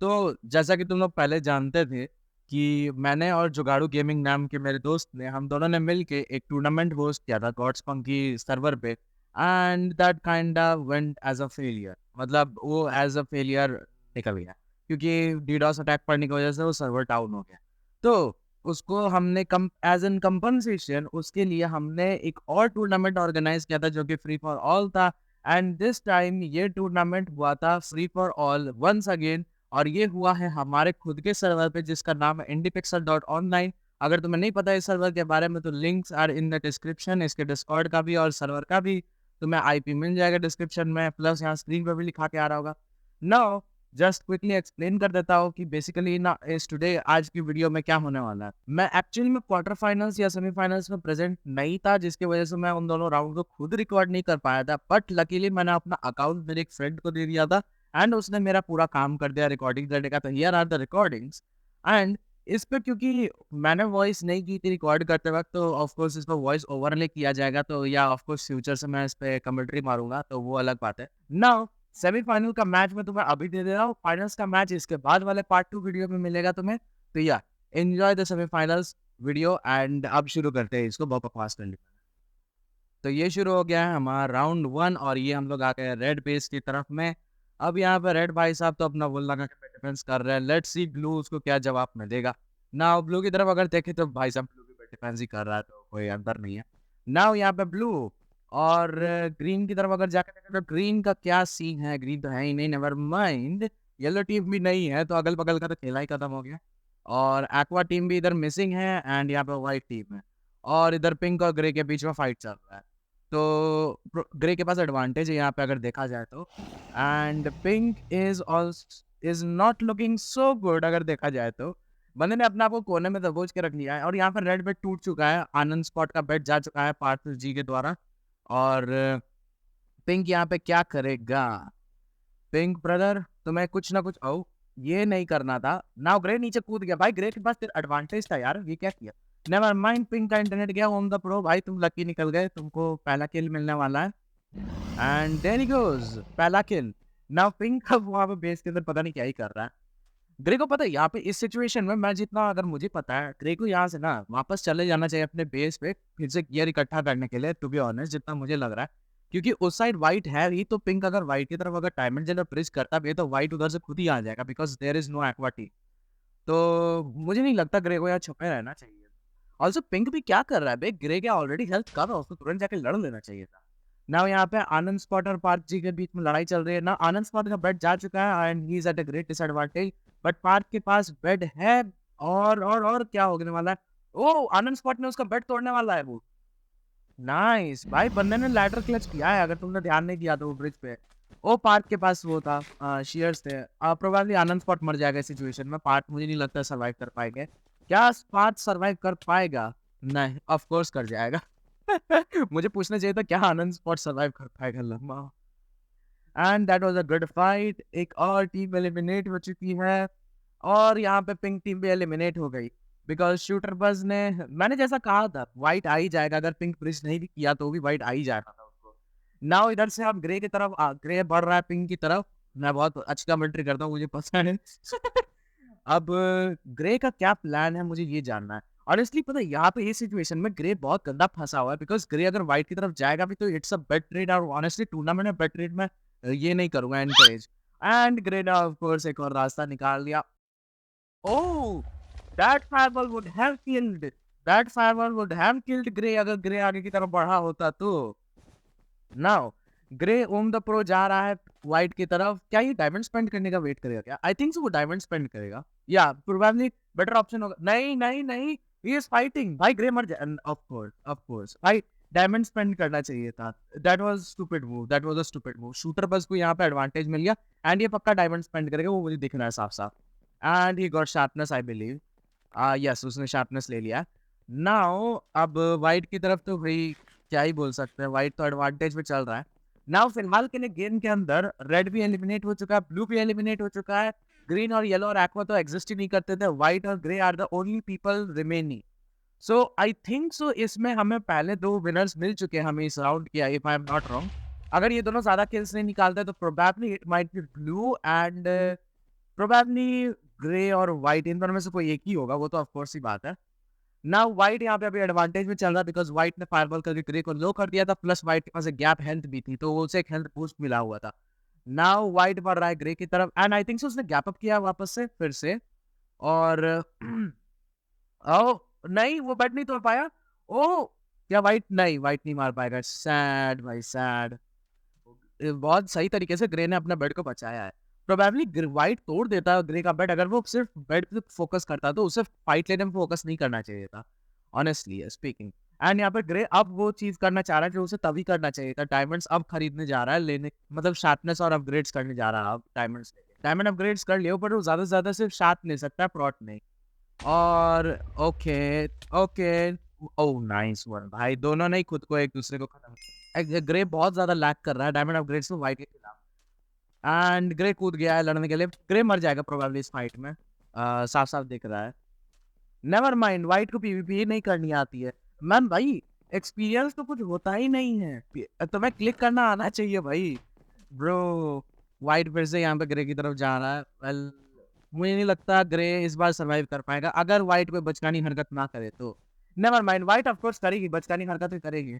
तो जैसा कि तुम लोग पहले जानते थे कि मैंने और जुगाड़ू गेमिंग नाम के मेरे दोस्त ने हम दोनों ने मिल के एक टूर्नामेंट होस्ट किया था गॉड्स पंकी सर्वर पे and that kinda went as a failure. मतलब वो एज अ फेलियर निकल गया क्योंकि डीडोस अटैक पड़ने की वजह से वो सर्वर डाउन हो गया। तो उसको हमने कम एज एन कंपनसेशन उसके लिए हमने एक और टूर्नामेंट ऑर्गेनाइज किया था जो कि फ्री फॉर ऑल था। एंड दिस टाइम ये टूर्नामेंट हुआ था free for all once again, और ये हुआ है हमारे खुद के सर्वर पे जिसका नाम है indiepixel.online। अगर तुम्हें नहीं पता इस सर्वर के बारे में तो links are in the description, इसके डिस्कॉर्ड का भी और सर्वर का भी। तुम्हें आईपी मिल जाएगा डिस्क्रिप्शन में, प्लस यहाँ स्क्रीन पे भी लिखा के आ रहा होगा। नाउ जस्ट क्विकली एक्सप्लेन कर देता हूँ कि बेसिकली ना इस टुडे आज की वीडियो में क्या होने वाला है। मैं एक्चुअली में क्वार्टर फाइनल्स या सेमीफाइनल्स में प्रेजेंट नहीं था, जिसकी वजह से मैं उन दोनों राउंड को खुद रिकॉर्ड नहीं कर पाया था, बट लकीली मैंने अपना अकाउंट मेरे एक फ्रेंड को दे दिया था एंड उसने मेरा पूरा काम कर दिया रिकॉर्डिंग करने का। तो here are the recordings. And इस पे क्योंकि मैंने वॉइस नहीं की थी रिकॉर्ड करते वक्त, तो ऑफ कोर्स इस पर वॉइस ओवरले किया जाएगा, तो या ऑफ कोर्स फ्यूचर से मैं इस पे कमेंट्री मारूंगा, तो वो अलग बात है। नाउ सेमीफाइनल का मैच मैं तुम्हें अभी दे दे रहा हूँ, फाइनल्स का मैच इसके बाद वाले पार्ट 2 वीडियो में मिलेगा तुम्हें। तो या enjoy the semifinals video and अब शुरू करते हैं इसको बहुत बकवास करने। तो ये शुरू हो गया है हमारा राउंड 1 और ये हम लोग आ गए रेड बेस की तरफ में। अब यहाँ पे रेड भाई साहब तो अपना वुल लगा के डिफेंस कर रहे हैं। लेट्स सी ब्लू उसको क्या जवाब में देगा। नाउ ब्लू की तरफ अगर देखें तो भाई साहब ब्लू भी डिफेंस ही कर रहा है, तो कोई अंतर नहीं है। नाउ यहाँ पे ब्लू और ग्रीन की तरफ अगर जाकर देखें तो ग्रीन का क्या सीन है। ग्रीन तो है ही नहीं, नेवर माइंड। येलो टीम भी नहीं है, तो अगल बगल का तो खेला ही खत्म हो गया। और एक्वा टीम भी इधर मिसिंग है एंड यहाँ पे व्हाइट टीम है, और इधर पिंक और ग्रे के बीच में फाइट चल रहा है। तो ग्रे के पास एडवांटेज है यहाँ पे अगर देखा जाए तो। And pink is not looking so good अगर देखा जाए तो। बंदे ने अपने आप को कोने में दबोच के रख लिया है, और यहाँ पर रेड बेट टूट चुका है। आनंद स्पॉट का बेट जा चुका है पार्थ जी के द्वारा। और पिंक यहाँ पे क्या करेगा। पिंक ब्रदर तुम्हें कुछ ना कुछ ये नहीं करना था। नाउ ग्रे नीचे कूद गया। भाई ग्रे के पास एडवांटेज था यार, ये क्या किया। नेवर माइंड, पिंक का इंटरनेट गया होम द प्रो। भाई तुम लकी निकल गए, तुमको पहला किल मिलने वाला है। एंड देयर ही गोज पहला किल। नाउ पिंक अब वहां पे बेस के अंदर पता नहीं क्या ही कर रहा है। ग्रे को पता है यहाँ पे इस सिचुएशन में, मैं जितना अगर मुझे पता है, ग्रे को यहाँ से ना वापस चले जाना चाहिए अपने बेस पे फिर से गियर इकट्ठा करने के लिए, टू बी ऑनेस्ट जितना मुझे लग रहा है। क्योंकि उस साइड व्हाइट है ही, तो पिंक अगर व्हाइट की तरफ अगर डायमंड जेलर प्रेस करता भी है तो व्हाइट उधर से खुद ही आ जाएगा, because there is no aqua tea. तो मुझे नहीं लगता ग्रे को यहाँ छुपे रहना चाहिए। ऑल्सो पिंक भी क्या कर रहा है बे, ग्रे के ऑलरेडी हेल्थ कम है, उसको तुरंत जाके लड़ लेना चाहिए था। नाउ यहाँ पे आनंद स्पॉट और पार्थ जी के बीच में लड़ाई चल रही है ना। आनंद स्पॉट का बेड जा चुका है and he is at a great disadvantage, but Parth के पास बेड है। और क्या होने वाला है। ओ आनंद स्पॉट ने उसका बेड तोड़ने वाला है वो। नाइस भाई, बंदे ने लैडर क्लच किया है, अगर तुमने ध्यान नहीं दिया तो वो ब्रिज पे। ओ पार्थ के पास वो था शेयर्स थे। प्रोबेबली आनंद स्पॉट मर जाएगा इस सिचुएशन में। पार्थ मुझे नहीं लगता सर्वाइव कर पाएंगे। क्या पार्थ सर्वाइव कर पाएगा। नहीं ऑफ कोर्स कर जाएगा। मुझे पूछना चाहिए था क्या आनंद स्पॉट सर्वाइव कर पाएगा लम्बा। And that was a good fight. एक और टीम एलिमिनेट हो चुकी है और यहाँ पे पिंक टीम भी एलिमिनेट हो गई, बिकॉज शूटर बज ने, मैंने जैसा कहा था व्हाइट आ ही जाएगा, अगर पिंक ब्रिज नहीं भी किया तो भी व्हाइट आ ही जाएगा था उसको। नाउ इधर से अब ग्रे की तरफ ग्रे बढ़ रहा है पिंक की तरफ। मैं बहुत अच्छी कमेंट्री करता हूँ, मुझे पता है। अब ग्रे का क्या प्लान है मुझे ये जानना है। ऑनेस्टली पता है यहाँ पे इस सिचुएशन में ग्रे बहुत गंदा फंसा हुआ है, बिकॉज ग्रे अगर व्हाइट की तरफ जाएगा भी तो इट्स अ बेट ट्रेड, और ऑनेस्टली टूर्नामेंट में बेट ट्रेड में ये नहीं करूंगा एनकरेज। एंड ग्रे ने ऑफ कोर्स एक और रास्ता निकाल लिया। Oh that fireball would have killed, that fireball would have killed grey अगर ग्रे आगे की तरफ बढ़ा होता तो। Now grey Om the pro जा रहा है व्हाइट की तरफ। क्या ये डायमंड स्पेंड करने का वेट करेगा क्या। आई थिंक सो वो डायमंड स्पेंड करेगा, या प्रोबेबली बेटर ऑप्शन होगा। नहीं नहीं नहीं, ही इज फाइटिंग। भाई ग्रे मर जाए। ऑफ कोर्स भाई डायमंड स्पेंड करना चाहिए था। That was stupid move, that was a stupid move. Shooter बस को यहाँ पे एडवांटेज मिल गया एंड ये पक्का डायमंड स्पेंड करेगा, वो मुझे दिख रहा है साफ साफ। And he got sharpness I believe. Yes उसने शार्पनेस ले लिया। नाउ अब व्हाइट की तरफ तो भाई क्या ही बोल सकते हैं, व्हाइट तो एडवांटेज में चल रहा है। नाउ फिलहाल के लिए गेम के अंदर रेड भी एलिमिनेट हो चुका है, ब्लू भी एलिमिनेट हो चुका है। ग्रीन और येलो और एक्वा तो एग्जिस्ट ही नहीं करते थे। व्हाइट और grey are the only people remaining. So I think so इसमें हमें पहले दो विनर्स मिल चुके हैं हमें इस राउंड किया, if I am not wrong. अगर ये दोनों ज्यादा किल्स नहीं निकालते तो probably it might be blue and probably grey और व्हाइट इन दोनों में से कोई एक ही होगा, वो तो ऑफ कोर्स ही बात है। नाउ व्हाइट यहाँ पे अभी एडवांटेज में चल रहा है बिकॉज़ व्हाइट ने फायरबॉल करके ग्रे को लो कर दिया था, प्लस व्हाइट के पास एक गैप हेल्थ भी थी, तो उसे एक हेल्थ बूस्ट मिला हुआ था। नाउ व्हाइट बढ़ रहा है ग्रे की तरफ एंड आई थिंक सो उसने गैप अप किया वापस से फिर से और ओह! नहीं वो बेड नहीं तोड़ पाया। ओह! क्या व्हाइट नहीं, व्हाइट नहीं मार पाएगा। सैड भाई सैड। बहुत सही तरीके से ग्रे ने अपने बेड को बचाया है। प्रोबेबली व्हाइट तोड़ देता ग्रे का बेड अगर वो सिर्फ बेड पे फोकस करता तो उसे फाइट लेने में फोकस नहीं करना चाहिए था ऑनेस्टली स्पीकिंग। एंड यहाँ पे ग्रे अब वो चीज करना चाह रहा है जो उसे तभी करना चाहिए था। डायमंड्स अब खरीदने जा रहा है लेने मतलब शार्पनेस और अपग्रेड्स करने जा रहा है अब डायमंड्स। डायमंड अपग्रेड्स कर लियो पर वो ज्यादा से ज्यादा सिर्फ शार्प ले सकता है प्रॉट नहीं। और okay okay oh nice one भाई, दोनों ने ही खुद को एक दूसरे को खत्म। ग्रे बहुत ज्यादा लैग कर रहा है डायमंड अपग्रेड्स में व्हाइट के खिलाफ एंड ग्रे कूद गया है लड़ने के लिए। ग्रे मर जाएगा प्रोबेबली इस फाइट में, साफ साफ दिख रहा है। नेवर माइंड, व्हाइट को पीवीपी नहीं करनी आती है। मैम भाई एक्सपीरियंस तो कुछ होता ही नहीं है, तुम्हें क्लिक करना आना चाहिए भाई। ब्रो व्हाइट फिर से यहाँ पे ग्रे की तरफ जा रहा है। वेल मुझे नहीं लगता ग्रे इस बार सरवाइव कर पाएगा अगर व्हाइट कोई बचकानी हरकत ना करे तो। Never mind, white of course करेगी, बचकानी हरकतें करेगी।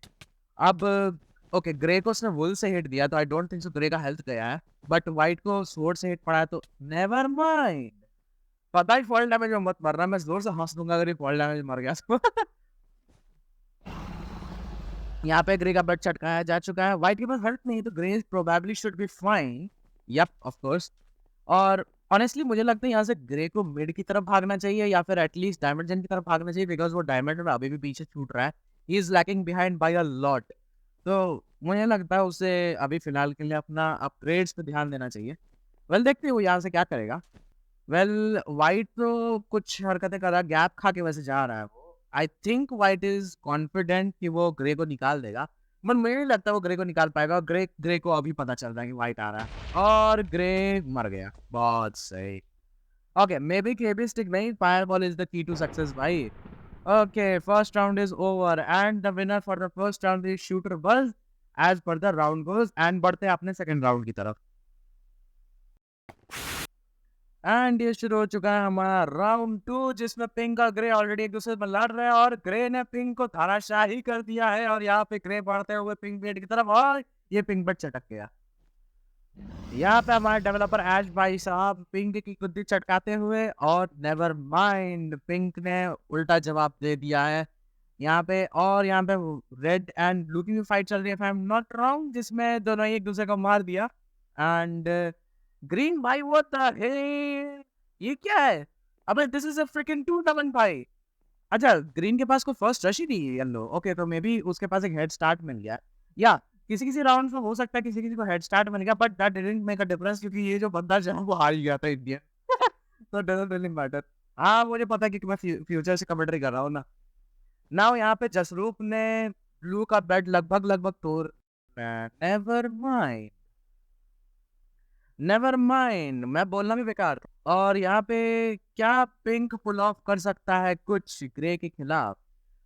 अब ओके ग्रे को उसने वुल से हिट दिया तो I don't think so grey का हेल्थ गया है, बट व्हाइट को स्वॉर्ड से हिट पड़ा है तो नेवर माइंड। पता ही फॉल डैमेज में मत मरना, मैं जोर से हंस दूंगा अगर ये फॉल डैमेज मर गया तो। यहाँ पे ग्रे का बट चटकाया जा चुका है, व्हाइट के पास हेल्थ नहीं तो grey probably should be fine. Yup of course. और ऑनेस्टली मुझे लगता है यहाँ से ग्रे को मिड की तरफ भागना चाहिए या फिर एटलीस्ट डायमंड जेन की तरफ भागना चाहिए बिकॉज वो डायमंड में अभी भी पीछे छूट रहा है। He is lacking behind by a lot. तो मुझे लगता है उसे अभी फिलहाल के लिए अपना अपग्रेड्स पे ध्यान देना चाहिए। वेल देखते हैं वो यहाँ से क्या करेगा। वेल व्हाइट तो कुछ हरकतें कर रहा है, गैप खा के वैसे जा रहा है वो। I think white is confident कि वो ग्रे को निकाल देगा, बट मुझे नहीं लगता वो ग्रे को निकाल पाएगा। और ग्रे को अभी पता चल रहा है कि व्हाइट आ रहा है और ग्रे मर गया। बहुत सही। Okay maybe KB stick नहीं, fireball is the key to success भाई। Okay first round is over and the winner for the first round is shooter buzz as per the round goes. And बढ़ते हैं अपने second round की तरफ। And ये शुरू हो चुका है हमारा राउंड 2 जिसमें पिंक और ग्रे ऑलरेडी एक दूसरे में लड़ रहे हैं और ग्रे ने पिंक को धाराशाही कर दिया है और यहाँ पे ग्रे बढ़ते हुए पिंक बेट की तरफ और ये पिंक बेट चटक गया। यहाँ पे हमारे डेवलपर ऐश भाई साहब पिंक की गुद्दी चटकाते हुए और नेवर माइंड पिंक ने उल्टा जवाब दे दिया है यहाँ पे। और यहाँ पे रेड एंड ब्लू की भी फाइट चल रही है, if I'm not wrong, जिसमें दोनों ही एक दूसरे को मार दिया। एंड ग्रीन भाई व्हाट द हेल, ये क्या है? अबे this is a fricking tournament भाई। अच्छा ग्रीन के पास कोई फर्स्ट रश ही नहीं है येलो। ओके तो मे बी उसके पास एक हेड स्टार्ट मिल गया या किसी किसी राउंड में हो सकता है किसी किसी को हेड स्टार्ट मिल गया, but that didn't make a difference क्योंकि ये जो बंदा जो है वो हार ही गया था इंडिया। तो डजंट रियली मैटर। हाँ मुझे पता है कि मैं फ्यूचर से कमेंट्री कर रहा हूँ ना। नाउ यहाँ पे जसरूप ने ब्लू का बेड लगभग लगभग तोड़। नेवर माइंड, नेवर माइंड, मैं बोलना भी बेकार। और यहाँ पे क्या पिंक पुल ऑफ कर सकता है कुछ ग्रे के खिलाफ?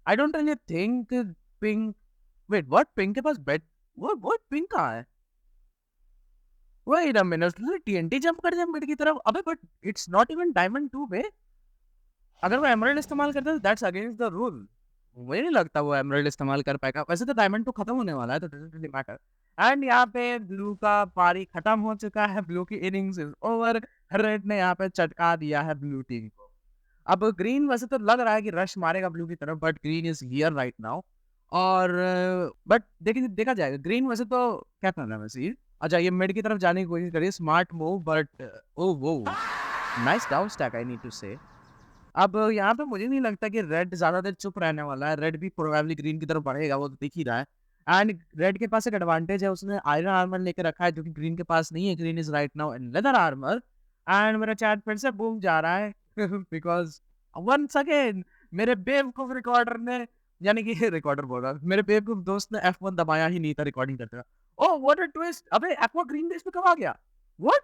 I don't really think pink. Wait what, pink के पास बेड? वो पिंक कहाँ है? Wait a minute, TNT jump कर दिया मिड की तरफ। अबे but it's not even diamond 2 बे। अगर वो एमराल्ड इस्तेमाल करता है दैट्स अगेंस्ट द रूल। मुझे नहीं लगता वो एमराल्ड इस्तेमाल कर पाएगा, वैसे तो डायमंड तो खत्म होने वाला है तो डजंट रियली मैटर। एंड यहाँ पे ब्लू का पारी खत्म हो चुका है, ब्लू की इनिंग्स इज ओवर। रेड ने यहाँ पे चटका दिया है ब्लू टीम को। अब ग्रीन वैसे तो लग रहा है कि रश मारेगा ब्लू की तरफ, but green is here right now. और बट देखिए देखा जाएगा, ग्रीन वैसे तो क्या कर रहा है वैसे ये। अच्छा ये मिड की तरफ जाने की कोशिश करिए, स्मार्ट मूव, बट ओ वो nice down stack I need to say. अब यहाँ पे मुझे नहीं लगता कि रेड ज्यादा देर चुप रहने वाला है, रेड भी प्रोबेबली ग्रीन की तरफ बढ़ेगा, वो तो दिख ही रहा है। एंड रेड के पास एक एडवांटेज है, उसने आयरन आर्मर लेकर रखा है जो कि ग्रीन के पास नहीं है। Green is right now in leather armour. And मेरा चैट फिर से बूम जा रहा है बिकॉज वंस अगेन मेरे बेवकूफ रिकॉर्डर ने, यानी कि रिकॉर्डर बोल रहा मेरे बेवकूफ दोस्त ने F1 दबाया ही नहीं था रिकॉर्डिंग करते हुए। ओह व्हाट अ ट्विस्ट, अबे एक्वा ग्रीन बेस पे कब आ गया? व्हाट?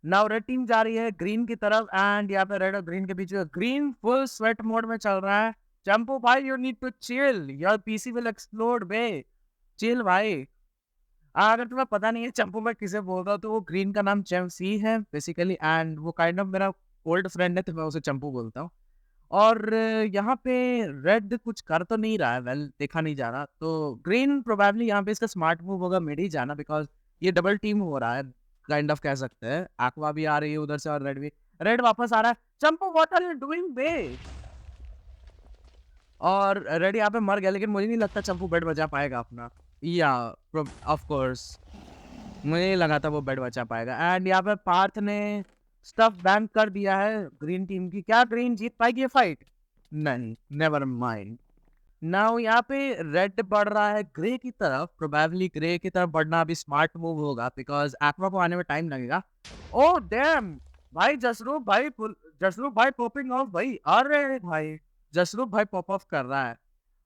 नाउ रेड टीम जा रही है ग्रीन की तरफ एंड यहाँ पे रेड और ग्रीन के बीच में ग्रीन फुल स्वेट मोड में चल रहा है। चंपू भाई you need to chill, your PC will explode बे, चिल भाई। अगर तुम्हें पता नहीं है चंपू मैं किसे बोल रहा हूँ, तो वो ग्रीन का नाम चेंगसी है बेसिकली, एंड वो काइंड ऑफ मेरा ओल्ड फ्रेंड है, तो मैं उसे चंपू बोलता हूँ। और यहाँ पे रेड कुछ कर तो नहीं रहा है, वेल देखा नहीं जा रहा, तो ग्रीन प्रोबेबली यहाँ पे इसका स्मार्ट मूव होगा मिड ही जाना, बिकॉज ये डबल टीम हो रहा है, काइंड ऑफ कह सकते हैं। एक्वा भी आ रही है उधर से और रेड भी। रेड वापस आ रहा है, चंपू व्हाट आर यू डूइंग बे? और रेड यहाँ पे मर गया, लेकिन मुझे नहीं लगता चंपू बेड बचा पाएगा अपना। या ऑफ कोर्स मुझे नहीं लगा था वो बेड बचा पाएगा। एंड यहाँ पे पार्थ ने स्टफ बैंक कर दिया है ग्रीन टीम की। क्या ग्रीन जीत पाएगी ये फाइट? नहीं, नेवर माइंड। नाउ यहाँ पे रेड बढ़ रहा है ग्रे की तरफ, प्रोबेबली ग्रे की तरफ बढ़ना अभी स्मार्ट मूव होगा, बिकॉज एक्वा को आने में टाइम लगेगा। ओह डैम भाई, जसरूप भाई पॉपिंग ऑफ भाई, अरे भाई जसरूप भाई पॉप ऑफ कर रहा है।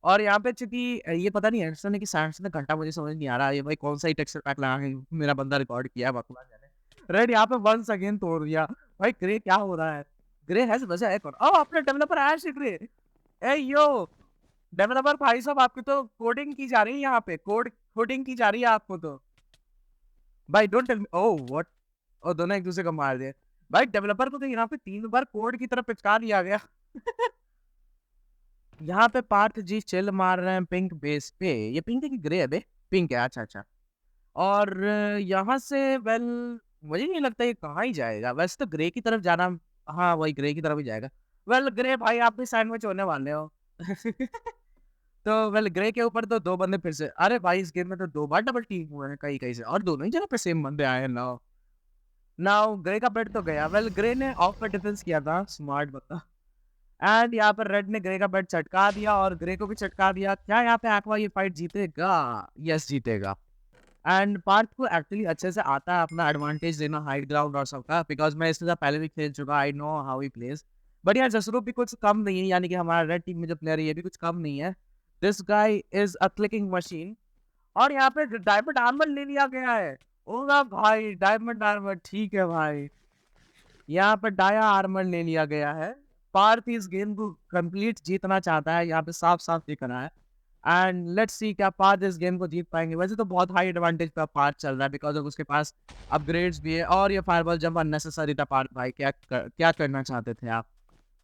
और यहाँ पे चूंकि ये पता नहीं एंडरसन है कि सैमसन का घंटा, मुझे समझ नहीं आ रहा ये भाई कौन सा ही टेक्सचर पैक लगा के मेरा बंदा रिकॉर्ड किया है, बकवास जाने। रेड यहाँ पे वंस अगेन तोड़ दिया। भाई ग्रे क्या हो रहा है? ग्रे हैज बचा एक और। ओ अपने डेवलपर आया है ग्रे। ए यो डेवलपर भाई साहब, आपकी तो कोडिंग की जा रही है यहाँ पे, कोडिंग की जा रही है आपको तो। भाई don't tell me, oh what, और दोनों एक दूसरे को मार दिए। भाई डेवलपर को तो यहाँ पे 3 बार कोड की तरफ पिचका दिया गया। यहाँ पे पार्थ जी चिल मार रहे हैं पिंक बेस पे। ये पिंक है कि ग्रे है बे? पिंक है, अच्छा अच्छा। और यहाँ से वेल मुझे नहीं लगता ये कहाँ ही जाएगा, वैसे तो ग्रे की तरफ जाना। हाँ वही ग्रे की तरफ ही जाएगा। वेल ग्रे भाई आप भी सैंडविच होने वाले हो। तो वेल ग्रे के ऊपर तो 2 बंदे फिर से, अरे भाई इस गेम में तो 2 बार डबल टीम हुए हैं कहीं कहीं से, और दोनों ही जगह पे सेम बंदे आए हैं। नाउ नाउ ग्रे का बेट तो गया। वेल ग्रे ने ऑफ पे डिफेंस किया था, स्मार्ट बता। एंड यहाँ पर रेड ने ग्रे का बेट चटका दिया और ग्रे को भी चटका दिया। क्या यहाँ पे एक्वा ये फाइट जीतेगा? यस जीतेगा। एंड पार्थ को एक्चुअली अच्छे से आता है अपना एडवांटेज लेना हाई ग्राउंड और सबका, बिकॉज मैं इससे पहले भी खेल चुका, I know how he plays. But यार जसरूप भी कुछ कम नहीं है, यानी कि हमारा रेड टीम में जो प्लेयर है ये भी कुछ कम नहीं है। This guy is a clicking machine. और यहाँ पे डायमंड आर्मर ले लिया गया है। ओगा भाई डायमंड आर्मर, ठीक है भाई। यहाँ पर डाया आर्मर ले लिया गया है। पार्थ इस गेम को कंप्लीट जीतना चाहता है, यहाँ पे साफ साफ दिख रहा है। एंड लेट्स सी क्या पार्थ इस गेम को जीत पाएंगे। वैसे तो बहुत हाई एडवांटेज पे पार्थ चल रहा है, बिकॉज ऑफ उसके पास अपग्रेड्स भी है। और ये फायरबॉल जंप अननेसेसरी था पार्थ भाई, क्या करना चाहते थे आप?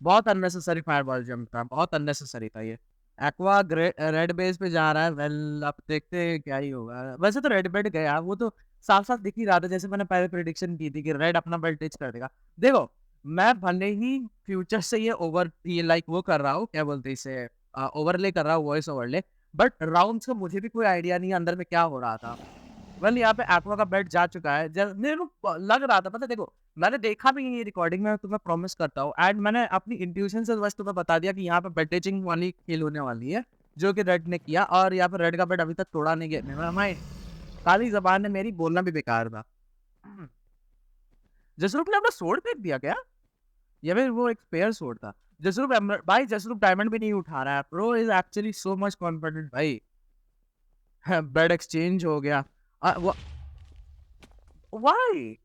बहुत अननेसेसरी फायरबॉल जंप था, बहुत अननेसेसरी था ये। एक्वा रेड बेस पे जा रहा है। वेल अब देखते हैं क्या ही होगा। वैसे तो रेड बेट गया, वो तो साफ साफ दिख ही रहा था, जैसे मैंने पहले प्रिडिक्शन की थी कि रेड अपना बेल्ट टेच कर देगा। देखो मैं भले ही फ्यूचर से ये लाइक वो कर रहा हूँ, क्या बोलते हैं इसे, ओवरले कर रहा हूँ, वॉइस ओवरले। बट राउंड्स का मुझे भी कोई आइडिया नहीं है अंदर में क्या हो रहा था। वेल यहाँ पे एक्वा का बेट जा चुका है। जब मेरे को लग रहा था, पता है, देखो मैंने देखा भी नहीं है रिकॉर्डिंग में, तुम्हें प्रॉमिस करता हूँ। एंड मैंने अपनी इंट्यूशन से बस तुम्हें बता दिया कि यहाँ पे बेटेजिंग वाली खेल होने वाली है, जो कि रेड ने किया। और यहाँ पे रेड का बेट अभी तक तोड़ा नहीं गया। नेवर माइंड, काली जबान है मेरी, बोलना भी बेकार था। जसरूप ने अपना सोर्ड फेंक दिया क्या? या फिर वो एक स्पेयर सोर्ड था? जसरूप भाई जसरूप डायमंड भी नहीं उठा रहा है। Pro is actually so much confident भाई। बेड एक्सचेंज हो गया। Why?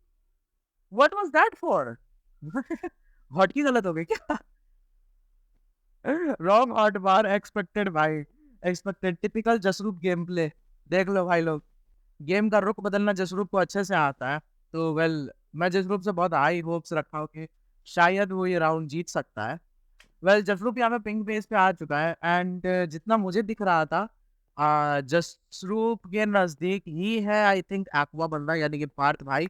What was that for? Hot की गलत हो गई क्या? रॉन्ग हॉट बार एक्सपेक्टेड भाई, expected. Typical Jasroop game play. देख लो भाई लोग, गेम का रुख बदलना जसरूप को अच्छे से आता है। तो वेल मैं जसरूप से बहुत हाई होप्स रखा हूँ कि शायद वो ये राउंड जीत सकता है। वेल जसरूप यहाँ पे पिंक बेस पे आ चुका है। एंड जितना मुझे दिख रहा था जसरूप के नजदीक ही है आई थिंक एक्वा बंदा, यानी कि पार्थ भाई।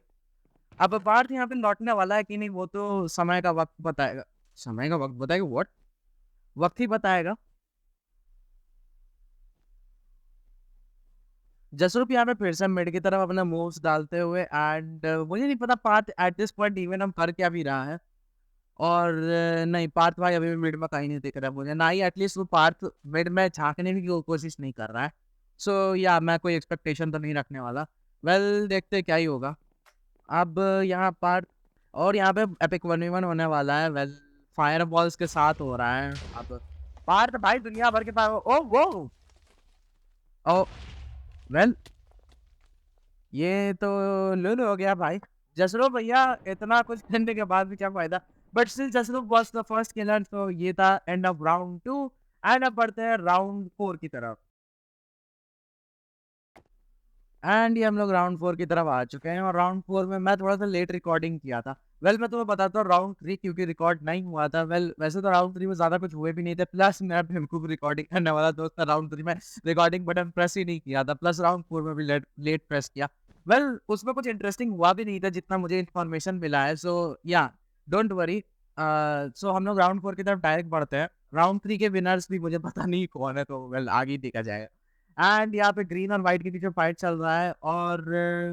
अब पार्थ यहाँ पे लौटने वाला है कि नहीं वो तो समय का वक्त बताएगा। समय का वक्त बताएगा? व्हाट? वक्त ही बताएगा। जसरूप यहाँ पे फिर से मिड की तरफ अपना मूव्स डालते हुए। एंड मुझे नहीं पता Parth at this point even हम कर क्या भी रहा है। और नहीं, पार्थ भाई अभी भी मिड में कहीं नहीं दिख रहा है मुझे, ना ही एटलीस्ट वो पार्थ मिड में झांकने की कोशिश नहीं कर रहा है। सो या मैं कोई एक्सपेक्टेशन तो नहीं रखने वाला। वेल देखते क्या ही होगा। अब यहाँ पार्थ, और यहाँ पे एपिक 1v1 होने वाला है। वेल फायर बॉल्स के साथ हो रहा है। अब पार्थ भाई दुनिया भर के पास, ओ वो, ओ वेल ये तो लुल हो गया भाई। जसरूप भैया इतना कुछ करने के बाद भी क्या फायदा। But still Jasroop was the first killer, तो ये था एंड ऑफ राउंड 2। एंड अब बढ़ते हैं राउंड 4 की तरफ। एंड ये हम लोग राउंड 4 की तरफ आ चुके हैं और राउंड 4 में मैं थोड़ा सा लेट रिकॉर्डिंग किया था। मैं तुम्हें बताता हूँ राउंड 3 क्योंकि रिकॉर्ड नहीं हुआ था। वैसे तो राउंड 3 में ज़्यादा कुछ हुए भी नहीं थे, प्लस मैं बेवकूफ़ रिकॉर्डिंग करने वाला दोस्त था, राउंड 3 में रिकॉर्डिंग बटन प्रेस ही नहीं किया था, प्लस राउंड 4 में भी लेट लेट प्रेस किया। उसमें कुछ इंटरेस्टिंग हुआ भी नहीं था जितना मुझे इन्फॉर्मेशन मिला है, सो या डोंट वरी। सो हम लोग राउंड 4 की तरफ डायरेक्ट बढ़ते हैं। राउंड 3 के विनर्स भी मुझे पता नहीं कौन है, तो आगे ही देखा जाएगा। एंड यहाँ पे ग्रीन और व्हाइट के बीच में फाइट चल रहा है और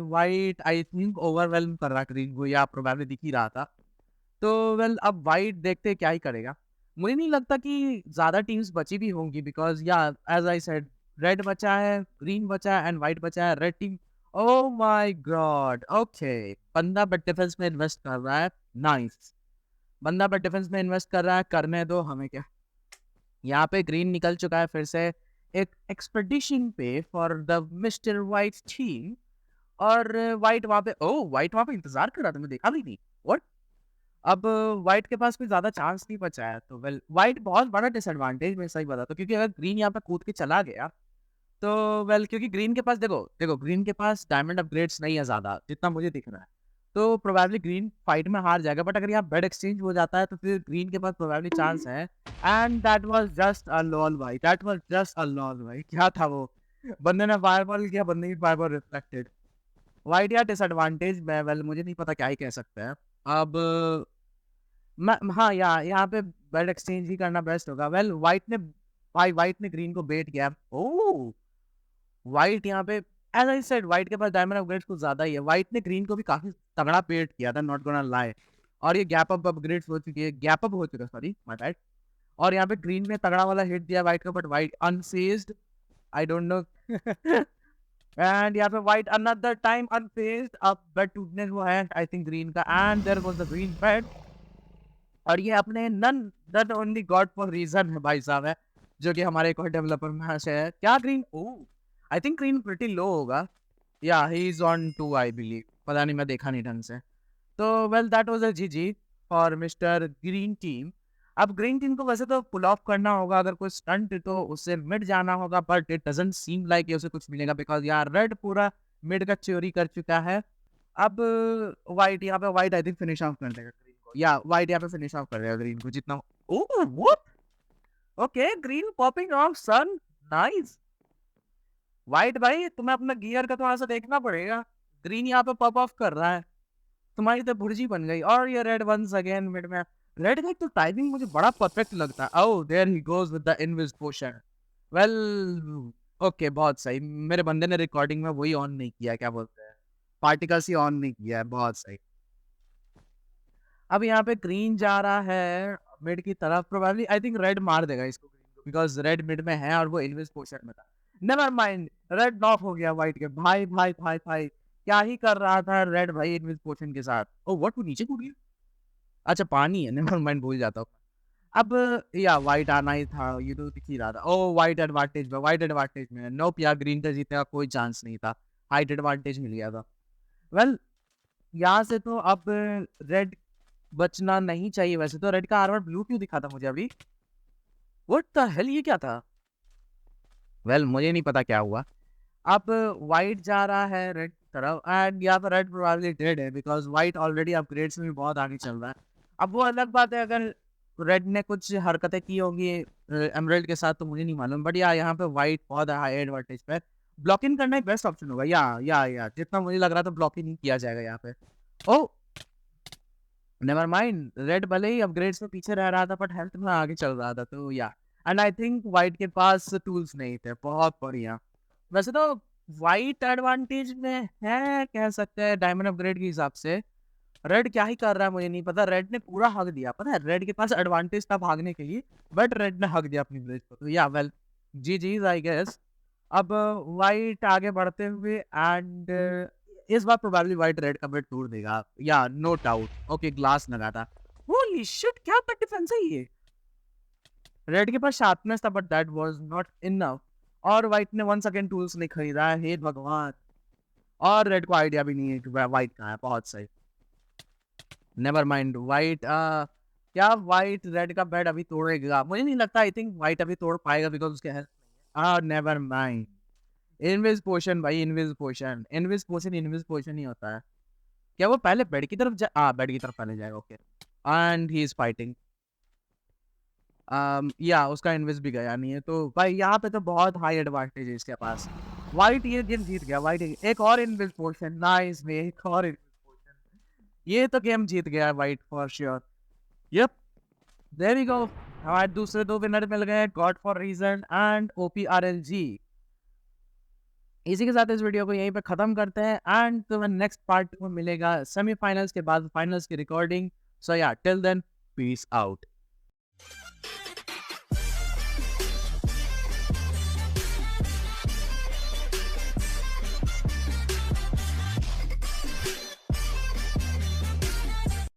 व्हाइट आई थिंक ओवरवेल्म कर रहा है ग्रीन को, या प्रोबेबली दिख ही रहा था। तो अब व्हाइट देखते हैं क्या ही करेगा। मुझे नहीं लगता कि ज़्यादा टीम्स बची भी होंगी, बिकॉज़ या एज़ आई सेड रेड बचा है, ग्रीन बचा है एंड व्हाइट बचा है। Red team, oh my God! Okay, बंदा बट डिफेंस में इन्वेस्ट कर रहा है, नाइस। बंदा बट डिफेंस में इन्वेस्ट कर रहा है, करने दो, हमें क्या। यहाँ पे ग्रीन निकल चुका है फिर से एक एक्सपेडिशन पे for the mister white team. और व्हाइट वहाँ पे इंतजार कर रहा था, मैं देखा भी नहीं। व्हाट? अब व्हाइट के पास कोई ज्यादा चांस नहीं बचा है, तो व्हाइट बहुत बड़ा डिसएडवांटेज में, सही बताता हूँ, क्योंकि अगर ग्रीन यहाँ पे कूद के चला गया तो क्योंकि ग्रीन के पास देखो देखो ग्रीन के पास डायमंड अपग्रेड्स नहीं है ज्यादा जितना मुझे दिख रहा है, तो प्रोबेबली ग्रीन फाइट में हार जाएगा। बट अगर यहाँ बेड एक्सचेंज हो जाता है तो फिर ग्रीन के पास प्रोबेबली चांस है। And that was just a lol भाई, that was just a lol भाई, क्या था वो। बंदे ने फायरबॉल किया, बंदे की फायरबॉल रिफ्लेक्टेड। वाइट या डिसएडवांटेज में मुझे नहीं पता क्या ही कह सकते हैं। अब हाँ, यहाँ पे बेड एक्सचेंज ही करना बेस्ट होगा। व्हाइट ने ग्रीन को बेट किया। ओह, व्हाइट यहाँ पे एज आई सेड व्हाइट के पास डायमंड अपग्रेड्स कुछ ज्यादा ही है। व्हाइट ने ग्रीन को भी काफी तगड़ा पेट किया था, नॉट गोना लाई। और ये गैप अप अपग्रेड्स हो चुकी है, गैप अप हो चुका है, सॉरी माय बैड। और यहाँ पे ग्रीन ने तगड़ा वाला हिट दिया व्हाइट का, but white unfazed, I don't know. And यहाँ पे व्हाइट अनदर टाइम अनफेज्ड। अब बेड टूटने को है आई थिंक ग्रीन का, and there was the green bed. और ये अपने none none only god for reason है भाई साहब है, जो कि हमारे एक और डेवलपर में से है। क्या green, oh I think green pretty low होगा। या he is on 2 I believe, पता नहीं, मैं देखा नहीं ढंग से। तो दैट वाज अ जीजी फॉर मिस्टर ग्रीन टीम। अब ग्रीन टीम को वैसे तो पुल ऑफ करना होगा, अगर कोई स्टंट तो उससे मिड जाना होगा, but it doesn't seem like उसे कुछ मिलेगा, बिकॉज यार रेड पूरा मिड का चोरी कर चुका है। अब व्हाइट यहाँ पे, white I think finish off कर देगा ग्रीन को, या व्हाइट यहाँ पे फिनिश ऑफ कर देगा ग्रीन को जितना। Oh what, okay green popping off son, nice. White भाई तुम्हें अपना गियर का थोड़ा सा देखना पड़ेगा। ग्रीन यहाँ पे पॉप ऑफ कर रहा है, तुम्हारी तो भुर्जी बन गई। और ये रेड वंस अगेन मिड में। रेड का एक तो टाइमिंग मुझे बड़ा परफेक्ट लगता है। Oh there he goes with the invis potion. Well okay, बहुत सही। मेरे बंदे ने रिकॉर्डिंग में वही ऑन नहीं किया, क्या बोलते हैं, पार्टिकल्स ही ऑन नहीं किया है, बहुत सही। अब यहाँ पे ग्रीन जा रहा है मिड की तरफ, प्रोबेबली आई थिंक रेड मार देगा इसको ग्रीन को, बिकॉज रेड मिड में है और वो इनविज पोशन में था। नेवर माइंड, रेड नॉक हो गया व्हाइट के। भाई भाई भाई भाई, क्या ही कर रहा था रेड भाई इनविज पोशन के साथ। ओ व्हाट, वो नीचे कूद गया। अच्छा पानी है, नेवर माइंड, भूल जाता हूँ। अब या व्हाइट आना ही था, ये तो दिख ही रहा था। ओ व्हाइट एडवांटेज में, नोप यार ग्रीन का जीतने का कोई चांस नहीं था, हाइट एडवांटेज मिल गया था। वेल यहाँ से तो अब रेड बचना नहीं चाहिए। वैसे तो रेड का आर्मर ब्लू क्यों दिखा था मुझे अभी, व्हाट द हेल, ये क्या था। मुझे नहीं पता क्या हुआ। अब व्हाइट जा रहा है रेड की तरफ, एंड यहाँ पर रेड प्रोबेबली डेड है, बिकॉज व्हाइट ऑलरेडी अपग्रेड्स में भी बहुत आगे चल रहा है। अब वो अलग बात है अगर रेड ने कुछ हरकतें की होंगी एमराल्ड के साथ, तो मुझे नहीं मालूम, बट यहाँ पे व्हाइट बहुत हाई एडवांटेज पे। ब्लॉकिंग करना एक बेस्ट ऑप्शन होगा, या जितना मुझे लग रहा था ब्लॉकिंग नहीं किया जाएगा यहाँ पे। ओ नेवर माइंड, रेड भले ही अपग्रेड्स में पीछे रह रहा था, बट हेल्थ में आगे चल रहा था, तो या। एंड आई थिंक व्हाइट के पास टूल्स नहीं थे, बहुत बढ़िया। वैसे तो व्हाइट एडवांटेज में है, कह सकते हैं डायमंड अपग्रेड के हिसाब से। रेड क्या ही कर रहा है मुझे नहीं पता, रेड ने पूरा हक दिया, पता है रेड के पास एडवांटेज था भागने के लिए, बट रेड ने हक दिया अपनी ब्रिज को, तो या जी जी आई गेस। अब व्हाइट आगे बढ़ते हुए, एंड इस बार प्रोबेबली व्हाइट रेड का बेट तोड़ देगा, या नो डाउट। ओके ग्लास लगा था, होली शिट, क्या तक डिफेंस है ये। रेड के पास शार्पनेस था, but that was not enough. और व्हाइट ने वंस अगेन टूल्स नहीं खरीदा है, हे भगवान। और रेड को आइडिया भी नहीं है कि व्हाइट कहाँ है, बहुत सही। नेवर माइंड व्हाइट, क्या व्हाइट रेड का बेड अभी तोड़ेगा, मुझे नहीं लगता। आई थिंक व्हाइट अभी तोड़ पाएगा, बिकॉज उसके हेल्थ नहीं है। नेवर माइंड, इनविज पोशन भाई, इनविज पोशन, इनविज पोशन ही होता है। क्या वो पहले बेड की तरफ बेड की तरफ पहले जाएगा, okay. And he is fighting. या उसका इन्विस भी गया नहीं है, तो भाई यहाँ पे तो बहुत हाई एडवांटेज है इसके पास। वाइट ये गेम जीत गया, वाइट एक और इन्विस पोर्शन, नाइस में एक और invis potion। ये तो गेम जीत गया white for sure. Yup, there we go. हमारे दूसरे दो विनर मिल गए, god for reason and OPRLG। इसी के साथ इस वीडियो को यहीं पे खत्म करते हैं, एंड तो नेक्स्ट पार्ट में मिलेगा सेमीफाइनल्स के बाद फाइनल्स की रिकॉर्डिंग। सो या टिल देन, पीस आउट।